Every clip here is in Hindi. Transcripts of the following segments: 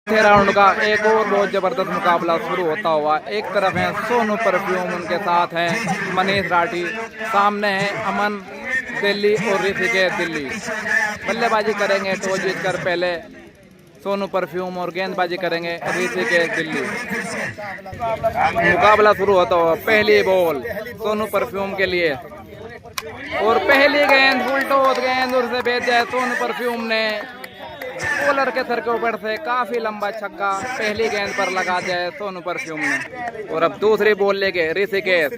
राउंड का एक और बहुत जबरदस्त मुकाबला शुरू होता हुआ। एक तरफ है सोनू परफ्यूम, उनके साथ हैं मनीष राठी, सामने है अमन दिल्ली और ऋषिकेश दिल्ली। बल्लेबाजी करेंगे टॉस जीतकर पहले सोनू परफ्यूम और गेंदबाजी करेंगे ऋषिकेश दिल्ली। मुकाबला शुरू होता हुआ। पहली बॉल सोनू परफ्यूम के लिए और पहली गेंद फुल टॉस गेंद और से भेज जाए सोनू परफ्यूम ने बॉलर के सर के ऊपर से काफी लंबा छक्का पहली गेंद पर लगा दिया है सोनू परफ्यूम ने। और अब दूसरी बॉल लेके ऋषिकेश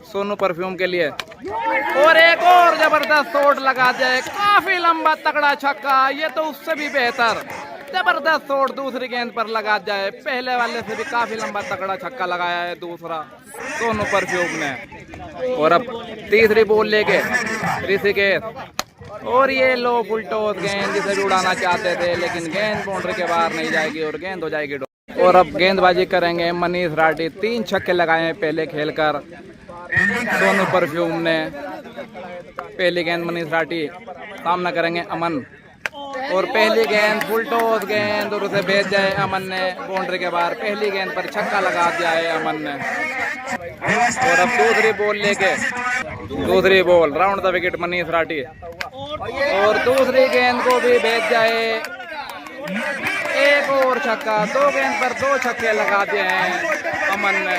सोनू परफ्यूम के लिए और एक और जबरदस्त शॉट लगा दिया है, काफी लंबा तगड़ा छक्का, ये तो उससे भी बेहतर जबरदस्त शॉट दूसरी गेंद पर लगा दिया है। पहले वाले से भी काफी लंबा तगड़ा छक्का लगाया है दूसरा सोनू परफ्यूम ने। और अब तीसरी बॉल लेके ऋषिकेश और ये लो फुल टॉस गेंद जिसे भी उड़ाना चाहते थे, लेकिन गेंद बाउंड्री के बाहर नहीं जाएगी और गेंद हो जाएगी डॉट। और अब गेंदबाजी करेंगे मनीष राठी। 3 छक्के लगाए हैं पहले खेलकर सोनू परफ्यूम ने। पहली गेंद मनीष राठी, सामना करेंगे अमन और पहली गेंद फुल टॉस गेंद और उसे भेज जाए अमन ने बाउंड्री के बाहर। पहली गेंद पर छक्का लगा दिया है अमन ने। और अब दूसरी बॉल लेके दूसरी ball round the wicket Manish Rathi और दूसरी गेंद को भी भेज जाए। एक और छक्का, 2 गेंद पर 2 छक्के लगा दिए हैं अमन ने।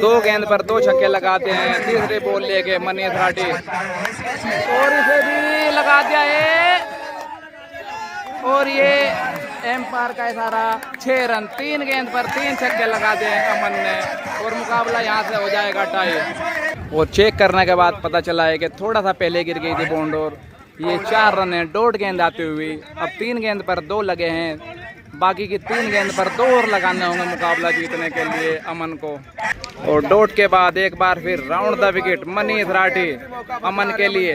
2 गेंद पर 2 छक्के लगाते हैं। तीसरी बॉल लेके मनीष राठी और इसे भी लगा दिया है और ये एम्पायर का इशारा 6 रन। 3 गेंद पर 3 छक्के लगा दिए हैं अमन ने और मुकाबला यहाँ से हो जाएगा टाई। और चेक करने के बाद पता चला है कि थोड़ा सा पहले गिर गई थी बॉन्ड और ये 4 रन है डॉट गेंद आती हुई। अब 3 गेंद पर 2 लगे हैं, बाकी की 3 गेंद पर 2 और लगाने होंगे मुकाबला जीतने के लिए अमन को। और डॉट के बाद एक बार फिर round the wicket Manish Rathi Aman के लिए।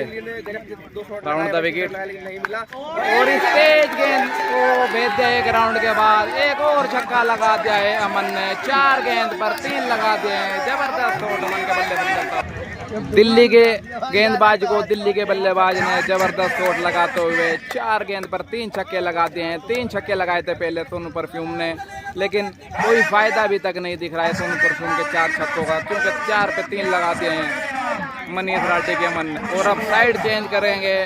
राउंड द विकेट और इस तेज गेंद को भेज दिया। एक राउंड के बाद एक और छक्का लगा दिया है अमन ने। 4 गेंद पर 3 लगा दिए हैं। जबरदस्त शॉट अमन के बल्ले। दिल्ली के गेंदबाज को दिल्ली के बल्लेबाज ने जबरदस्त शॉट लगाते हुए 4 गेंद पर 3 छक्के लगा दिए हैं। 3 छक्के लगाए थे पहले सोनू परफ्यूम ने, लेकिन कोई फायदा अभी तक नहीं दिख रहा है सोनू परफ्यूम के 4 छक्कों का, क्योंकि 4 पे 3 लगा दिए हैं मनीष राठी के मन ने। और अब साइड चेंज करेंगे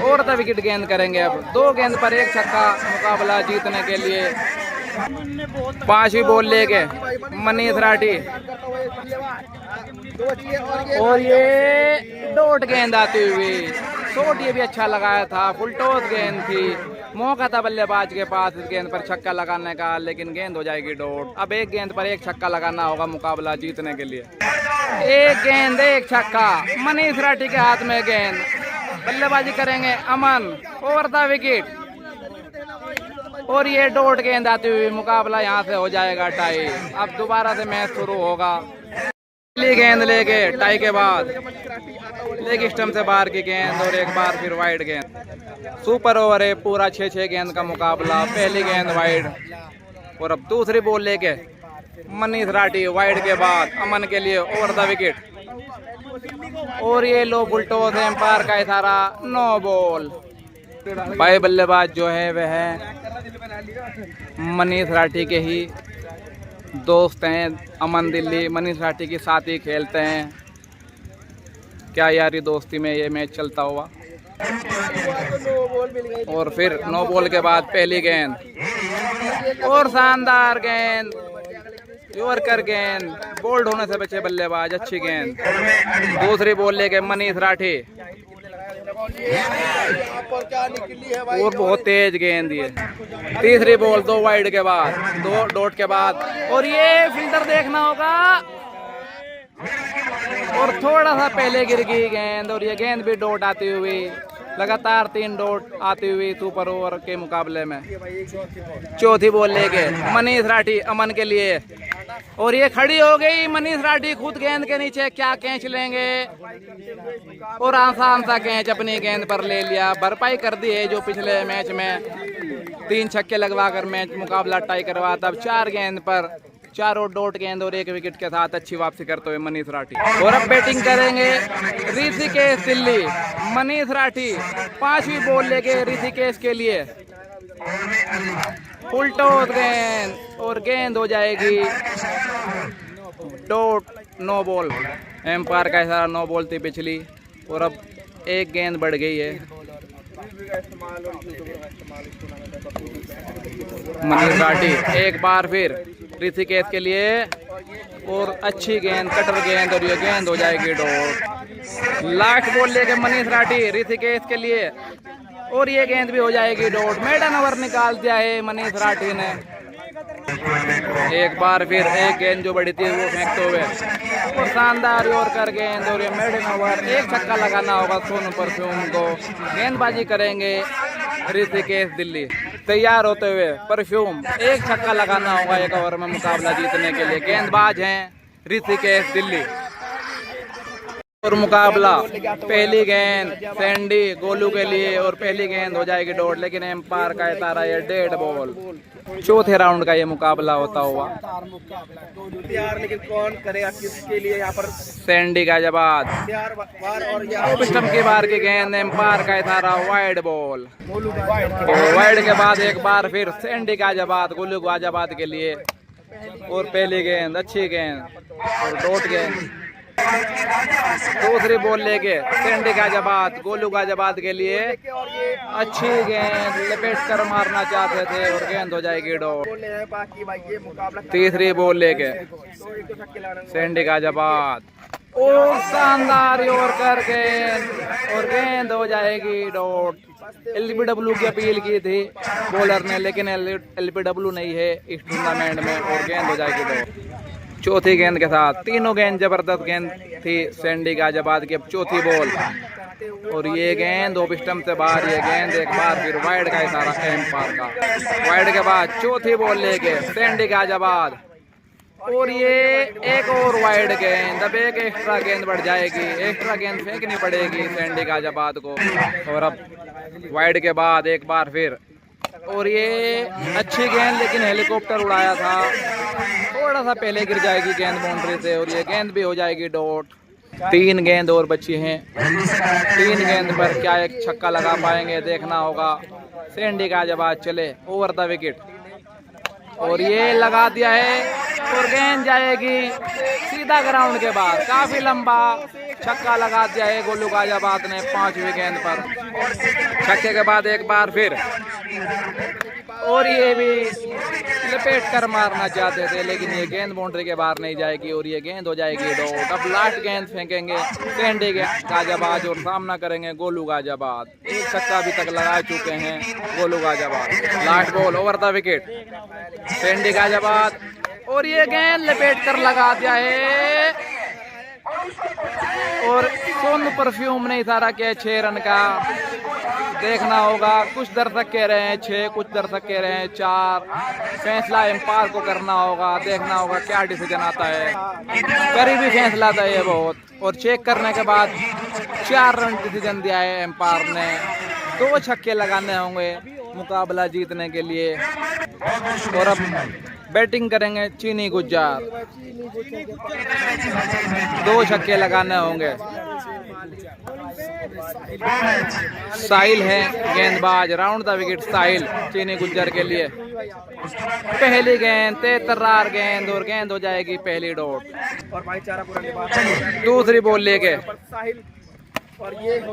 और द विकेट गेंद करेंगे। अब 2 गेंद पर 1 छक्का मुकाबला जीतने के लिए। 5वीं बॉल लेके मनीष राठी और ये डॉट गेंद आती हुई। शॉट ये भी अच्छा लगाया था, फुल टॉस गेंद थी, मौका था बल्लेबाज के पास इस गेंद पर छक्का लगाने का, लेकिन गेंद हो जाएगी डॉट। अब 1 गेंद पर 1 छक्का लगाना होगा मुकाबला जीतने के लिए। 1 गेंद 1 छक्का, मनीष राठी के हाथ में गेंद। बल्लेबाजी करेंगे अमन ओवर द विकेट और ये डॉट गेंद आती हुई। मुकाबला यहाँ से हो जाएगा टाई। अब दोबारा से मैच शुरू होगा। पहली गेंद लेके टाई के बाद लेग स्टंप से बाहर की गेंद और एक बार फिर वाइड गेंद। सुपर ओवर है पूरा 6-6 गेंद का मुकाबला। पहली गेंद वाइड और अब दूसरी बॉल लेके मनीष राठी वाइड के बाद अमन के लिए ओवर द विकेट और ये लो फुल टॉस है, एम्पायर का इशारा, नो बॉल। भाई बल्लेबाज जो है वह मनीष राठी के ही दोस्त हैं अमन दिल्ली। मनीष राठी के साथ ही खेलते हैं। क्या यारी दोस्ती में ये मैच चलता हुआ। और फिर 9 बॉल के बाद पहली गेंद और शानदार गेंद, यॉर्कर गेंद, बोल्ड होने से बचे बल्लेबाज, अच्छी गेंद। दूसरी बॉल लेके मनीष राठी और बहुत तेज गेंद ये। तीसरी बॉल 2 वाइड के बाद 2 डॉट के बाद और ये फील्डर देखना होगा और थोड़ा सा पहले गिर गई गेंद और ये गेंद भी डॉट आती हुई। लगातार 3 डॉट आती हुई सुपर ओवर के मुकाबले में। चौथी बॉल लेके मनीष राठी अमन के लिए और ये खड़ी हो गई। मनीष राठी खुद गेंद के नीचे क्या कैच लेंगे और आसान सा कैच अपनी गेंद पर ले लिया। भरपाई कर दी है जो पिछले मैच में 3 छक्के लगवा कर मैच मुकाबला टाई करवा। तब 4 गेंद पर चारों डॉट गेंद और 1 विकेट के साथ अच्छी वापसी करते हुए मनीष राठी। और अब बैटिंग करेंगे ऋषिकेश दिल्ली। मनीष राठी 5वीं बॉल लेके ऋषिकेश के लिए। फुल टॉस गेंद और गेंद हो जाएगी डॉट, नो बॉल। एम्पायर का इशारा, नो बॉल थी पिछली। और अब 1 गेंद बढ़ गई है। मनीष राठी एक बार फिर ऋषिकेश के लिए और अच्छी गेंद, कटर गेंद, और ये गेंद हो जाएगी डॉट। लास्ट बॉल लेके मनीष राठी ऋषिकेश के लिए और ये गेंद भी हो जाएगी डॉट। मेडन ओवर निकाल दिया है मनीष राठी ने। एक बार फिर 1 गेंद जो बड़ी थी वो फेंकते हुए और शानदार यॉर्कर गेंद और ये मेडन ओवर। 1 छक्का लगाना होगा सोनू परफ्यूम को। गेंदबाजी करेंगे ऋषिकेश दिल्ली। तैयार होते हुए परफ्यूम, 1 छक्का लगाना होगा 1 ओवर में मुकाबला जीतने के लिए। गेंदबाज हैं ऋषिकेश दिल्ली। और मुकाबला पहली गेंद सैंडी गोलू के लिए और पहली गेंद हो जाएगी डॉट, लेकिन एम्पायर का इशारा है डेड बॉल। चौथे राउंड का ये मुकाबला होता हुआ। लेकिन कौन करेगा किसके लिए यहाँ पर? सैंडी का जवाब पिस्टम की बार की गेंद, एम्पायर का इशारा वाइड बॉल। वाइड के बाद एक बार फिर सैंडी का जवाब गोलू गाजियाबाद के लिए और पहली गेंद अच्छी गेंद और डॉट गेंद। दूसरी बॉल लेके सैंडी गाजियाबाद गोलू गाजियाबाद के लिए अच्छी गेंद लपेट कर मारना चाहते थे और गेंद हो जाएगी डॉट। तीसरी बॉल लेके सैंडी गाजियाबाद और शानदार यॉर्कर गेंद और गेंद हो जाएगी डॉट। LBW की अपील की थी बॉलर ने, लेकिन LBW नहीं है इस टूर्नामेंट में और गेंद हो जाएगी डॉट। चौथी गेंद के साथ तीनों गेंद जबरदस्त गेंद थी सैंडी गाजियाबाद की। अब चौथी बॉल और ये गेंद ऑफ स्टंप से बाहर। ये गेंद एक बार फिर वाइड का इशारा एम्पायर का। वाइड के बाद चौथी बॉल लेके सैंडी गाजियाबाद और ये एक और वाइड गेंद। अब 1 एक्स्ट्रा गेंद बढ़ जाएगी। एक्स्ट्रा गेंद फेंकनी पड़ेगी सैंडी गाजियाबाद को। और अब वाइड के बाद एक बार फिर और ये अच्छी गेंद, लेकिन हेलीकॉप्टर उड़ाया था, थोड़ा सा पहले गिर जाएगी गेंद बाउंड्री से और ये गेंद भी हो जाएगी डॉट। 3 गेंद और बची हैं। 3 गेंद पर क्या 1 छक्का लगा पाएंगे देखना होगा। सैंडी गाजियाबाद चले ओवर द विकेट और ये लगा दिया है और गेंद जाएगी सीधा ग्राउंड के बाद। काफी लंबा छक्का लगा दिया है गोलू गाजियाबाद ने 5वीं गेंद पर। छक्के के बाद एक बार फिर और ये भी लपेट कर मारना चाहते थे, लेकिन ये गेंद बाउंड्री के बाहर नहीं जाएगी और ये गेंद हो जाएगी डॉट। अब लास्ट गेंद फेंकेंगे सैंडी गाजियाबाद और सामना करेंगे गोलू गाजियाबाद। 1 छक्का अभी तक लगा चुके हैं Golu Ghaziabad. Last ball over the wicket Sandy Ghaziabad और ये गेंद लपेट कर लगा दिया है और सोनू परफ्यूम ने इशारा किया 6 रन का। देखना होगा, कुछ दर्शक कह रहे हैं 6, कुछ दर्शक कह रहे हैं 4। फैसला एम्पायर को करना होगा। देखना होगा क्या डिसीजन आता है। करीबी फैसला था ये बहुत। और चेक करने के बाद 4 रन डिसीजन दिया है एम्पायर ने। 2 छक्के लगाने होंगे मुकाबला जीतने के लिए। और अब बैटिंग करेंगे चीनी गुज्जार। 2 छक्के लगाने होंगे। साहिल है गेंदबाज। राउंड द विकेट साहिल चीनी गुज्जर के लिए। पहली गेंद 73 गेंद और गेंद हो जाएगी पहली डॉट। दूसरी बॉल लेके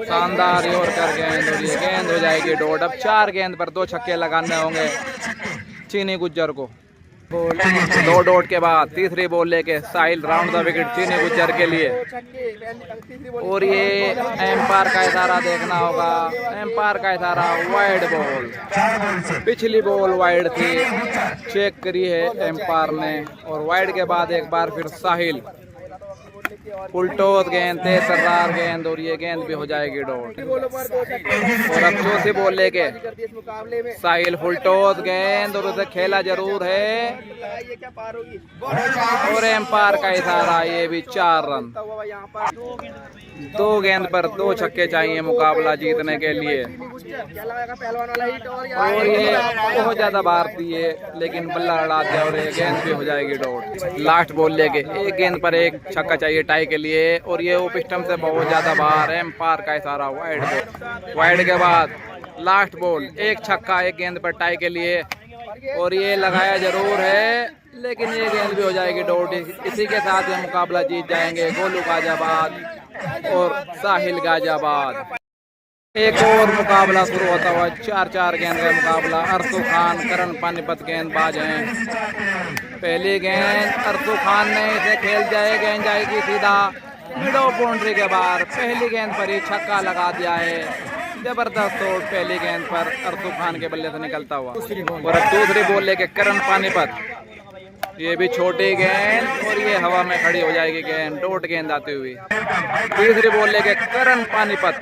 शानदार यॉर्कर गेंद और ये गेंद हो जाएगी डॉट। अब 4 गेंद पर 2 छक्के लगाने होंगे चीनी गुज्जर को। 2 डॉट के बाद तीसरी बॉल लेके साहिल राउंड द विकेट चीनी गुज्जर के लिए। और ये एम्पायर का इशारा देखना होगा। एम्पायर का इशारा वाइड बॉल। पिछली बॉल वाइड थी, चेक करी है एम्पायर ने। और वाइड के बाद एक बार फिर साहिल फुल टॉस गेंद 73 गेंद और ये गेंद भी हो जाएगी डॉट। और अब चौथी बॉल लेके साहिल फुल टॉस गेंद और उसे खेला जरूर है और एम्पायर का इशारा, ये भी 4 रन। 2 गेंद पर 2 छक्के चाहिए मुकाबला जीतने के लिए। क्या लगाएगा पहलवान वाला हिट और और ये बहुत ज्यादा भारतीय है लेकिन बल्ला लड़ा दिया और ये गेंद भी हो जाएगी डॉट। लास्ट बॉल लेके 1 गेंद पर 1 छक्का चाहिए टाई के लिए और ये ओप स्टंप से बहुत ज्यादा बाहर है। एम्पायर का इशारा वाइड बॉल। वाइड के बाद लास्ट बॉल 1 छक्का 1 गेंद पर टाई के लिए और ये लगाया जरूर है लेकिन ये गेंद भी हो जाएगी डॉट। इसी के साथ ये मुकाबला जीत जाएंगे गोलू गाजियाबाद और साहिल गाजियाबाद। एक और मुकाबला शुरू होता हुआ 4-4 गेंद का मुकाबला। अरसू खान करण पानीपत गेंदबाज हैं। पहली गेंद अरसू खान ने इसे खेल जाए, गेंद जाएगी सीधा मिड ऑफ बाउंड्री के बाहर। पहली गेंद पर ही छक्का लगा दिया है। जबरदस्त शॉट पहली गेंद पर अरसू खान के बल्ले से निकलता हुआ। और अब दूसरी बॉल लेके करण पानीपत। ये भी छोटी गेंद और ये हवा में खड़ी हो जाएगी गेंद, डॉट गेंद आती हुई। तीसरी बॉल लेके करण पानीपत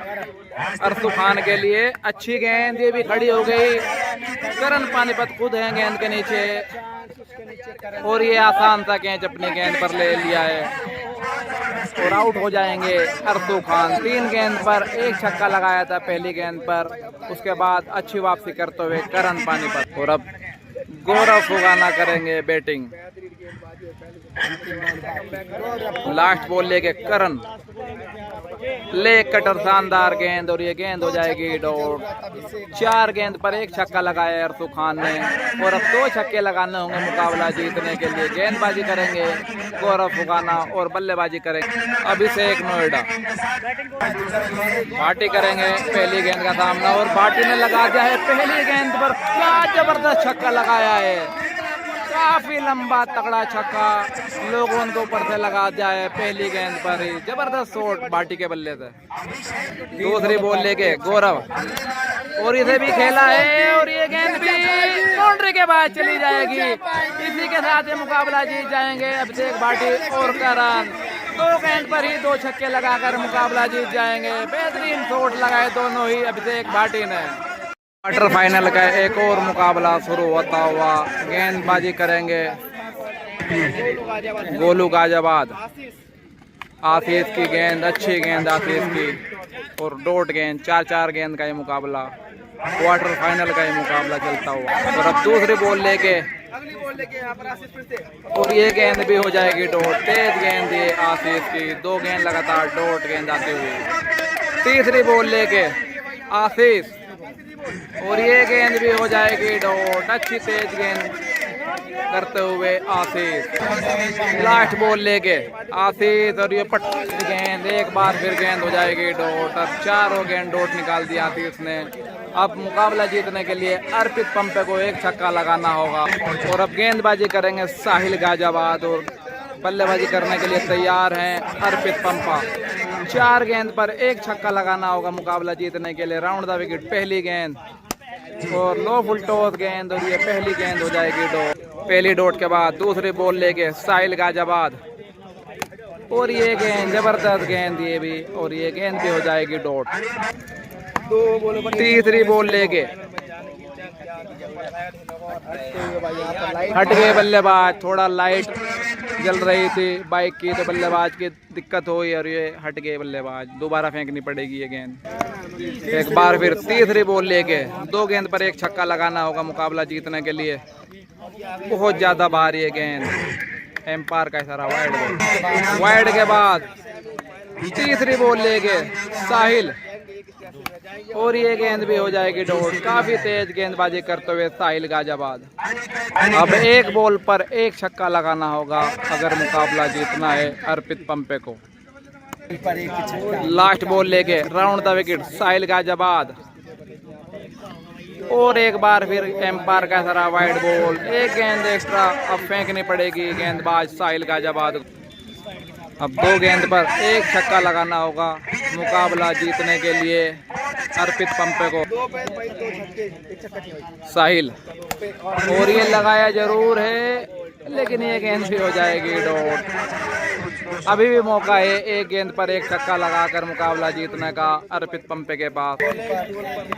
अरसू खान के लिए अच्छी गेंद, ये भी खड़ी हो गई। करण पानीपत खुद है गेंद के नीचे और ये आसान सा कैच अपनी गेंद पर ले लिया है और आउट हो जाएंगे अरसू खान। 3 गेंद पर 1 छक्का लगाया था पहली गेंद पर, उसके बाद अच्छी वापसी करते हुए करण पानीपत। और अब गौरव फुगाना करेंगे बैटिंग। लास्ट बॉल लेके करण ले कटर शानदार गेंद और ये गेंद हो जाएगी डॉट। 4 गेंद पर 1 छक्का लगाया अरसू खान ने और अब 2 छक्के लगाने होंगे मुकाबला जीतने के लिए। गेंदबाजी करेंगे गौरव फुगाना और बल्लेबाजी करेंगे अभिषेक नोएडा। भाटी करेंगे पहली गेंद का सामना और भाटी ने लगा दिया है पहली गेंद पर। क्या जबरदस्त छक्का लगाया है, काफी लंबा तगड़ा छक्का लोगों के ऊपर से लगा दिया है पहली गेंद पर ही। जबरदस्त शॉट भाटी के बल्ले से। दूसरी बॉल लेके गौरव और इसे भी खेला है और ये गेंद भी बाउंड्री के बाद चली जाएगी। इसी के साथ ये मुकाबला जीत जाएंगे अभिषेक भाटी और करण। 2 गेंद पर ही 2 छक्के लगाकर मुकाबला जीत जाएंगे। बेहतरीन शॉट लगाए दोनों ही अभिषेक भाटी ने। क्वार्टर फाइनल का एक और मुकाबला शुरू होता हुआ। गेंदबाजी करेंगे गोलू गाजियाबाद। आशीष की गेंद, अच्छी गेंद आशीष की और डॉट गेंद। 4-4 गेंद का ये मुकाबला, क्वार्टर फाइनल का ये मुकाबला चलता हुआ। और अब दूसरी बॉल लेके और ये गेंद भी हो जाएगी डॉट। तेज गेंद ये आशीष की, 2 गेंद लगातार डॉट गेंद आती हुई। तीसरी बॉल लेके आशीष और ये गेंद भी हो जाएगी डॉट। अच्छी तेज गेंद करते हुए आशीष। लास्ट बॉल लेके आशीष और ये पट्टी गेंद, एक बार फिर गेंद हो जाएगी डॉट। अब 4 गेंद डॉट निकाल दिया आशीष ने। अब मुकाबला जीतने के लिए अर्पित पंपे को 1 छक्का लगाना होगा। और अब गेंदबाजी करेंगे साहिल गाजियाबाद और बल्लेबाजी करने के लिए तैयार हैं अर्पित पंपा। 4 गेंद पर 1 छक्का लगाना होगा मुकाबला जीतने के लिए। राउंड द विकेट पहली गेंद और लो फुल टॉस गेंद और ये पहली गेंद हो जाएगी डॉट। पहली डॉट के बाद दूसरी बॉल लेके साहिल गाजियाबाद और ये गेंद जबरदस्त गेंद ये भी और ये गेंद भी हो जाएगी डॉट। तीसरी बॉल लेके हट गए बल्लेबाज। थोड़ा लाइट जल रही थी बाइक की तो बल्लेबाज की दिक्कत हुई और ये हट गए बल्लेबाज। दोबारा फेंकनी पड़ेगी ये गेंद। एक बार फिर तीसरी बॉल लेके 2 गेंद पर 1 छक्का लगाना होगा मुकाबला जीतने के लिए। बहुत ज्यादा भारी है गेंद। एम्पायर का इशारा वाइड बॉल। वाइड के बाद तीसरी बॉल लेके साहिल और ये गेंद भी हो जाएगी डॉट। काफी तेज गेंदबाजी करते हुए साहिल गाजियाबाद। अब 1 बॉल पर 1 छक्का लगाना होगा अगर मुकाबला जीतना है अर्पित पंपे को। लास्ट बॉल लेके राउंड द विकेट साहिल गाजियाबाद और एक बार फिर एम्पायर का सारा वाइड बॉल। 1 गेंद एक्स्ट्रा अब फेंकनी पड़ेगी गेंदबाज साहिल गाजियाबाद। अब 2 गेंद पर 1 छक्का लगाना होगा मुकाबला जीतने के लिए अर्पित पंपे को। साहिल और ये लगाया जरूर है लेकिन ये गेंद भी हो जाएगी डॉट। अभी भी मौका है 1 गेंद पर 1 छक्का लगाकर मुकाबला जीतने का अर्पित पंपे के पास।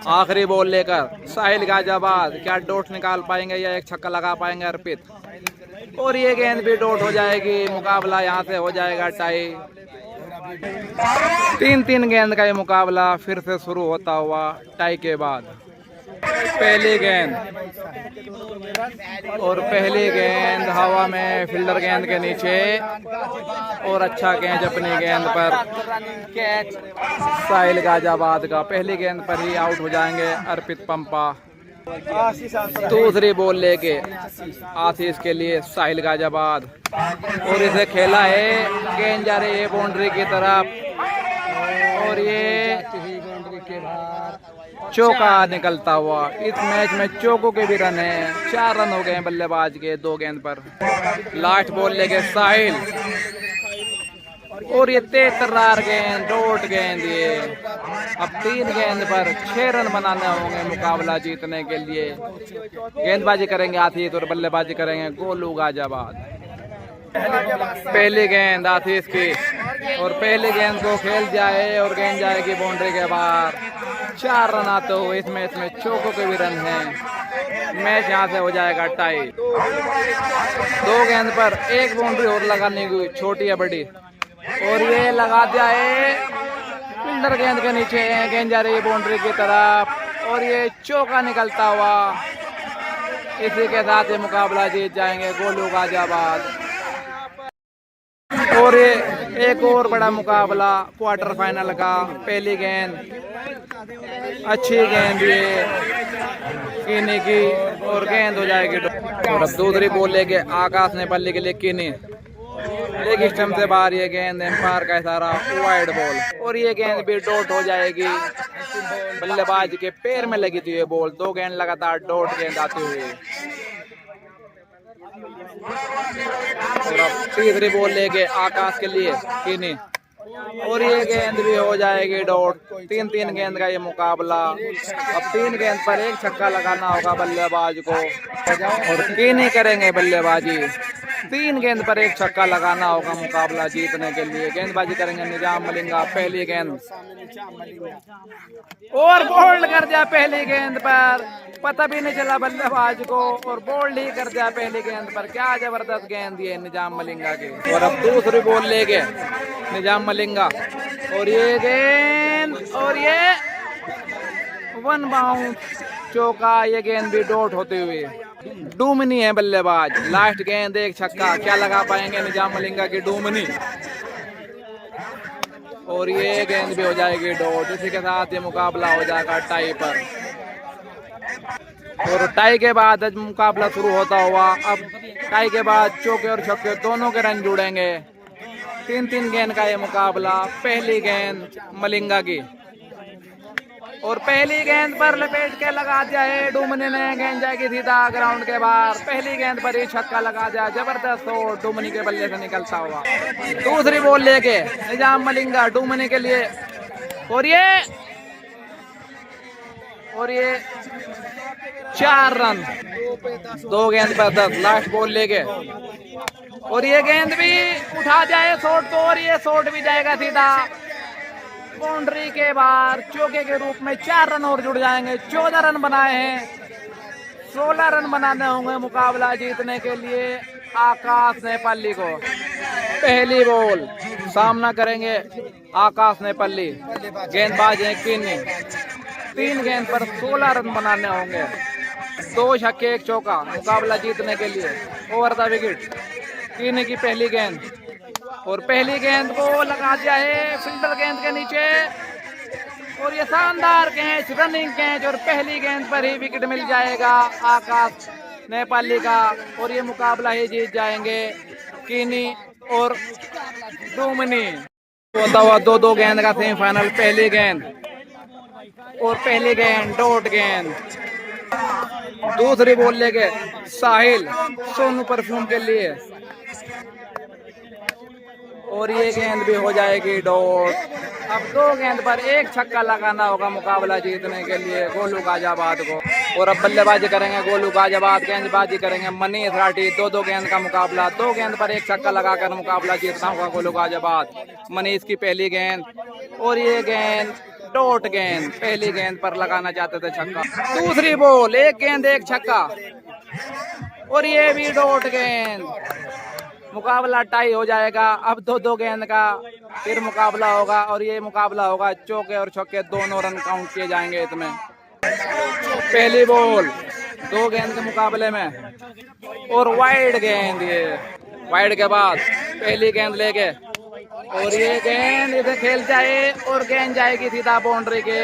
आखिरी बॉल लेकर साहिल गाजियाबाद क्या डॉट निकाल पाएंगे या 1 छक्का लगा पाएंगे अर्पित और ये गेंद भी डॉट हो जाएगी। मुकाबला यहाँ से हो जाएगा टाई। 3-3 गेंद का ये मुकाबला फिर से शुरू होता हुआ टाई के बाद। पहली गेंद और पहली गेंद हवा में फील्डर गेंद के नीचे और अच्छा कैच अपनी गेंद पर साहिल गाजियाबाद का। पहली गेंद पर ही आउट हो जाएंगे अर्पित पंपा। दूसरी बॉल लेके आशीष के लिए साहिल गाजियाबाद और इसे खेला है, गेंद जा रही है बाउंड्री की तरफ और ये चौका निकलता हुआ। इस मैच में चौकों के भी रन हैं, 4 रन हो गए हैं बल्लेबाज के 2 गेंद पर। लास्ट बॉल लेके साहिल और ये 73 गेंद, डॉट गेंद ये। अब 3 गेंद पर 6 रन बनाने होंगे मुकाबला जीतने के लिए। गेंदबाजी करेंगे आशीष और बल्लेबाजी करेंगे गोलू गाजियाबाद। पहली गेंद आशीष की और पहली गेंद को खेल जाए और गेंद जाएगी बाउंड्री के बाहर। 4 रन आते हुए इस मैच में चौकों के भी रन हैं। मैच यहाँ से हो जाएगा टाई। 2 गेंद पर 1 बाउंड्री और लगाने की, छोटी या बड़ी, और ये लगा दिया है फील्डर गेंद के नीचे। गेंद जा रही है बाउंड्री की तरफ और ये चौका निकलता हुआ। इसी के साथ ये मुकाबला जीत जाएंगे गोलू गाजियाबाद। और ये एक और बड़ा मुकाबला क्वार्टर फाइनल का। पहली गेंद अच्छी गेंद ये कीनी की और गेंद हो जाएगी। और अब दूसरी बॉल लेके आकाश नेपाली के लिए कीनी, लेग स्टंप से बाहर ये गेंद, एम्पायर का इशारा, वाइड बॉल और ये गेंद भी डॉट हो जाएगी। बल्लेबाज के पैर में लगी थी ये बॉल। 2 गेंद लगातार डॉट गेंद आती हुई। और अब तीसरी बॉल लेके आकाश के लिए कीनी और ये गेंद भी हो जाएगी डॉट। 3-3 गेंद का ये मुकाबला। अब 3 गेंद पर 1 छक्का लगाना होगा बल्लेबाज को और कीनी करेंगे बल्लेबाजी। 3 गेंद पर 1 छक्का लगाना होगा मुकाबला जीतने के लिए। गेंदबाजी करेंगे निजाम मलिंगा। पहली गेंद और बोल्ड कर दिया पहली गेंद पर, पता भी नहीं चला बल्लेबाज को और बोल्ड ही कर दिया पहली गेंद पर। क्या जबरदस्त गेंद दिए निजाम मलिंगा की। और अब दूसरी बॉल ले गए निजाम मलिंगा और ये गेंद और ये 1 बाउंड चौका। ये गेंद भी डॉट होते हुए। डूमनी है बल्लेबाज। लास्ट गेंद 1 छक्का, क्या लगा पाएंगे निजाम मलिंगा की डूमनी और ये गेंद भी हो जाएगी डॉट। इसी के साथ ये मुकाबला हो जाएगा टाई पर। और टाई के बाद मुकाबला शुरू होता हुआ। अब टाई के बाद चौके और छक्के दोनों के रन जुड़ेंगे। 3-3 गेंद का ये मुकाबला। पहली गेंद मलिंगा की और पहली गेंद पर लपेट के लगा दिया है डुमनी ने। गेंद जाएगी सीधा ग्राउंड के बाहर। पहली गेंद पर ही छक्का लगा दिया, जबरदस्त शॉट डुमनी के बल्ले से निकलता हुआ। दूसरी बॉल लेके निजाम मलिंगा डुमनी के लिए और ये 4 रन, 2 गेंद पर 10। लास्ट बॉल लेके और ये गेंद भी उठा जाए शॉट तो, और ये शॉट भी जाएगा सीधा बाउंड्री के बाहर। चौके के रूप में 4 रन और जुड़ जाएंगे। 14 रन बनाए हैं, 16 रन बनाने होंगे मुकाबला जीतने के लिए आकाश नेपाली को। पहली बॉल सामना करेंगे आकाश नेपाली। गेंदबाज है कीनी। 3 गेंद पर 16 रन बनाने होंगे। 2 छक्के 1 चौका मुकाबला जीतने के लिए। ओवर द विकेट कीनी की पहली गेंद और पहली गेंद को लगा दिया है फील्डर गेंद के नीचे और ये शानदार कैच, रनिंग कैच और पहली गेंद पर ही विकेट मिल जाएगा आकाश नेपाली का और ये मुकाबला ही जीत जाएंगे कीनी और डुमनी। होता हुआ 2-2 गेंद का सेमीफाइनल। पहली गेंद और पहली गेंद डॉट गेंद। दूसरी बॉल लेके साहिल सोनू परफ्यूम के लिए और ये गेंद भी हो जाएगी डॉट। अब 2 गेंद पर 1 छक्का लगाना होगा मुकाबला जीतने के लिए गोलू गाजियाबाद को। और अब बल्लेबाजी करेंगे गोलू गाजियाबाद, गेंदबाजी करेंगे मनीष राठी। 2-2 गेंद का मुकाबला। 2 गेंद पर 1 छक्का लगाकर मुकाबला जीतना होगा गोलू गाजियाबाद। मनीष की पहली गेंद और ये गेंद डॉट गेंद। पहली गेंद पर लगाना चाहते थे छक्का। दूसरी बॉल 1 गेंद 1 छक्का और ये भी डॉट गेंद। मुकाबला टाई हो जाएगा। अब 2-2 गेंद का फिर मुकाबला होगा और ये मुकाबला होगा चौके और छक्के दोनों रन काउंट किए जाएंगे इसमें। पहली बॉल 2 गेंद के मुकाबले में और वाइड गेंद, ये वाइड के बाद पहली गेंद लेके और ये गेंद इसे खेल जाए और गेंद जाएगी सीधा बाउंड्री के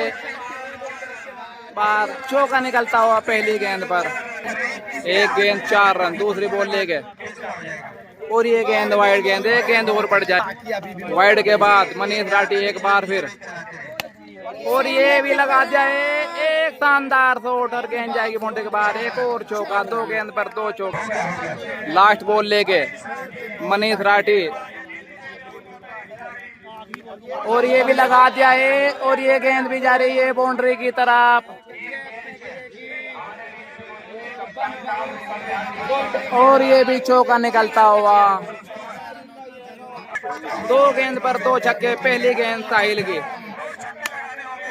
बाहर। चौका निकलता हुआ पहली गेंद पर। एक गेंद 4 रन। दूसरी बॉल लेके और ये गेंद वाइड गेंद, एक गेंद और पड़ जाए। वाइड के बाद मनीष राठी एक बार फिर और ये भी लगा जाए। एक शानदार शॉट और गेंद जाएगी बाउंड्री के बाहर। एक और चौका। 2 गेंद पर 2 चौका। लास्ट बॉल लेके मनीष राठी और ये भी लगा दिया है और ये गेंद भी जा रही है बाउंड्री की तरफ और ये भी चौका निकलता हुआ। 2 गेंद पर 2 छक्के। पहली गेंद साहिल की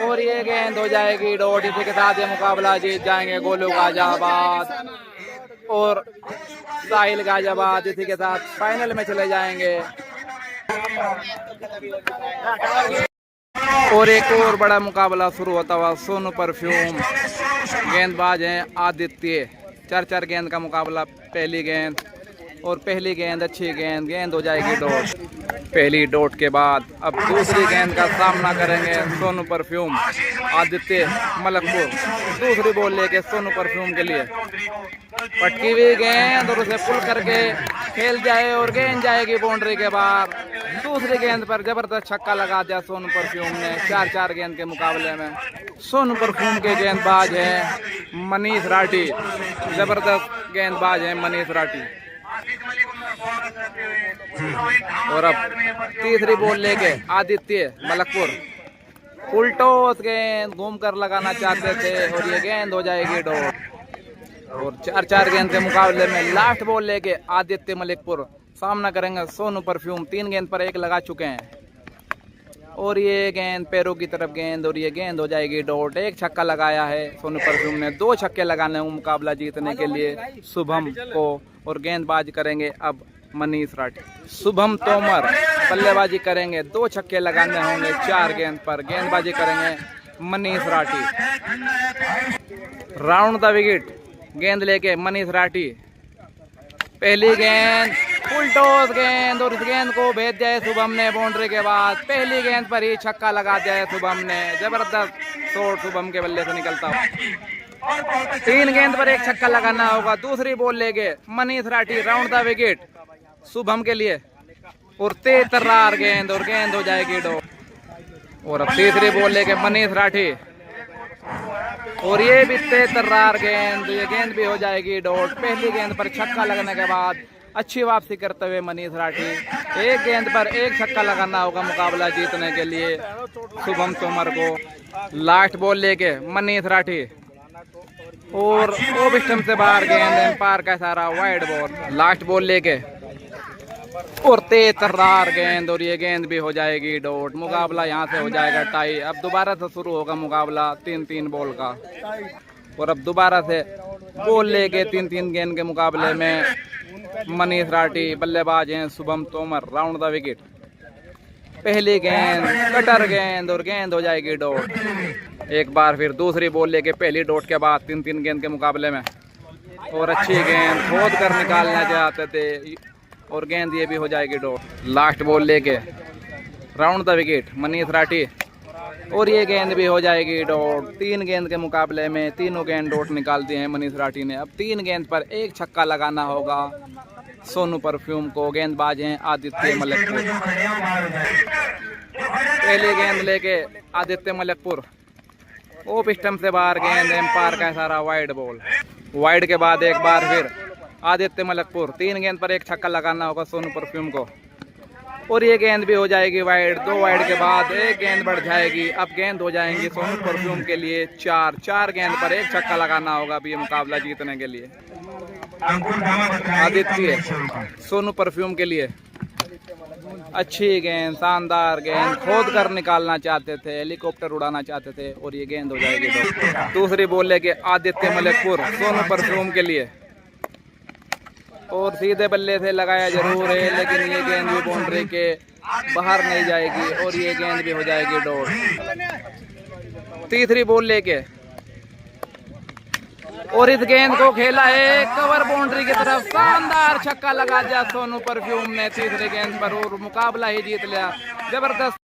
और ये गेंद हो जाएगी डॉट। इसी के साथ ये मुकाबला जीत जाएंगे गोलू गाजियाबाद और साहिल गाजियाबाद। इसी के साथ फाइनल में चले जाएंगे। और एक और बड़ा मुकाबला शुरू होता हुआ सोनू परफ्यूम। गेंदबाज हैं आदित्य। 4-4 गेंद का मुकाबला। पहली गेंद और पहली गेंद अच्छी गेंद, गेंद हो जाएगी डॉट। पहली डॉट के बाद अब दूसरी गेंद का सामना करेंगे सोनू परफ्यूम आदित्य मलकपुर। दूसरी बॉल लेके सोनू परफ्यूम के लिए पटकी हुई गेंद और उसे पुल करके खेल जाए और गेंद जाएगी बाउंड्री के बाहर। दूसरी गेंद पर जबरदस्त छक्का लगा दिया सोनू परफ्यूम ने। 4-4 गेंद के मुकाबले में सोनू परफ्यूम के गेंदबाज हैं मनीष राठी। जबरदस्त गेंदबाज हैं मनीष राठी। और अब तीसरी बॉल लेके आदित्य मलकपुर उल्टोस गेंद घूम कर लगाना चाहते थे और ये गेंद हो जाएगी डॉट। और 4-4 गेंद के मुकाबले में लास्ट बॉल लेके आदित्य मलिकपुर सामना करेंगे सोनू परफ्यूम। 3 गेंद पर 1 लगा चुके हैं और ये गेंद पैरों की तरफ गेंद और ये गेंद हो जाएगी डॉट। 1 छक्का लगाया है सोनू परफ्यूम ने। 2 छक्के लगाने हैं मुकाबला जीतने के लिए शुभम को और गेंदबाजी करेंगे अब मनीष राठी। शुभम तोमर बल्लेबाजी करेंगे। 2 छक्के लगाने होंगे 4 गेंद पर। गेंदबाजी करेंगे Manish Rathi. Round the wicket गेंद लेके मनीष राठी। पहली गेंद फुल टॉस गेंद और इस गेंद को भेज दिया है शुभम ने बाउंड्री के बाद। पहली गेंद पर ही छक्का लगा दिया है शुभम ने। जबरदस्त शॉट शुभम के बल्ले से निकलता हुआ। 3 गेंद पर 1 छक्का लगाना होगा। दूसरी बॉल लेके Manish Rathi. Round the wicket Shubham के लिए और तेज तर्रार गेंद और गेंद हो जाएगी डॉट। और अब तीसरी बॉल लेके मनीष राठी और ये भी तेज तर्रार गेंद, ये गेंद भी हो जाएगी डॉट। पहली गेंद पर छक्का लगने के बाद अच्छी वापसी करते हुए मनीष राठी। 1 गेंद पर 1 छक्का लगाना होगा मुकाबला जीतने के लिए शुभम तोमर को। लास्ट बॉल लेके मनीष राठी और ऑफ स्टंप से बाहर गेंद। एम्पायर का इशारा वाइड बॉल। लास्ट बॉल लेके और तेज तर्रार गेंद और ये गेंद भी हो जाएगी डॉट। मुकाबला यहाँ से हो जाएगा टाई। अब दोबारा से शुरू होगा मुकाबला 3-3 बॉल का। और अब दोबारा से बॉल लेके 3-3 गेंद के मुकाबले में मनीष राठी बल्लेबाज हैं Shubham Tomar. Round the wicket पहली गेंद कटर गेंद और गेंद हो जाएगी डॉट। एक बार फिर दूसरी बॉल लेके पहली डॉट के बाद 3-3 गेंद के मुकाबले में और अच्छी गेंद खोद कर निकालना चाहते थे और गेंद ये भी हो जाएगी डॉट। लास्ट बॉल लेके round the wicket Manish Rathi और ये गेंद भी हो जाएगी डॉट। 3 गेंद के मुकाबले में तीनों गेंद डॉट निकाल दिए हैं मनीष राठी ने। अब 3 गेंद पर 1 छक्का लगाना होगा सोनू परफ्यूम को। गेंदबाज हैं आदित्य मलिकपुर। पहली गेंद लेके आदित्य मलिकपुर। ऑफ स्टंप से बाहर गेंद। एम्पायर का इशारा वाइड बॉल। वाइड के बाद एक बार फिर आदित्य मलिकपुर। 3 गेंद पर 1 छक्का लगाना होगा सोनू परफ्यूम को और ये गेंद भी हो जाएगी वाइड। 2 वाइड के बाद 1 गेंद बढ़ जाएगी। अब गेंद हो जाएंगी सोनू परफ्यूम के लिए 4 गेंद पर 1 छक्का लगाना होगा अब ये मुकाबला जीतने के लिए। आदित्य सोनू परफ्यूम के लिए अच्छी गेंद, शानदार गेंद खोद कर निकालना चाहते थे, हेलीकॉप्टर उड़ाना चाहते थे और ये गेंद हो जाएगी। दूसरी बॉल लेके आदित्य मलिकपुर सोनू परफ्यूम के लिए और सीधे बल्ले से लगाया जरूर है लेकिन ये गेंद भी बाउंड्री के बाहर नहीं जाएगी और ये गेंद भी हो जाएगी डॉट। तीसरी बॉल लेके और इस गेंद को खेला है कवर बाउंड्री की तरफ, शानदार छक्का लगा दिया सोनू परफ्यूम ने तीसरे गेंद पर और मुकाबला ही जीत लिया। जबरदस्त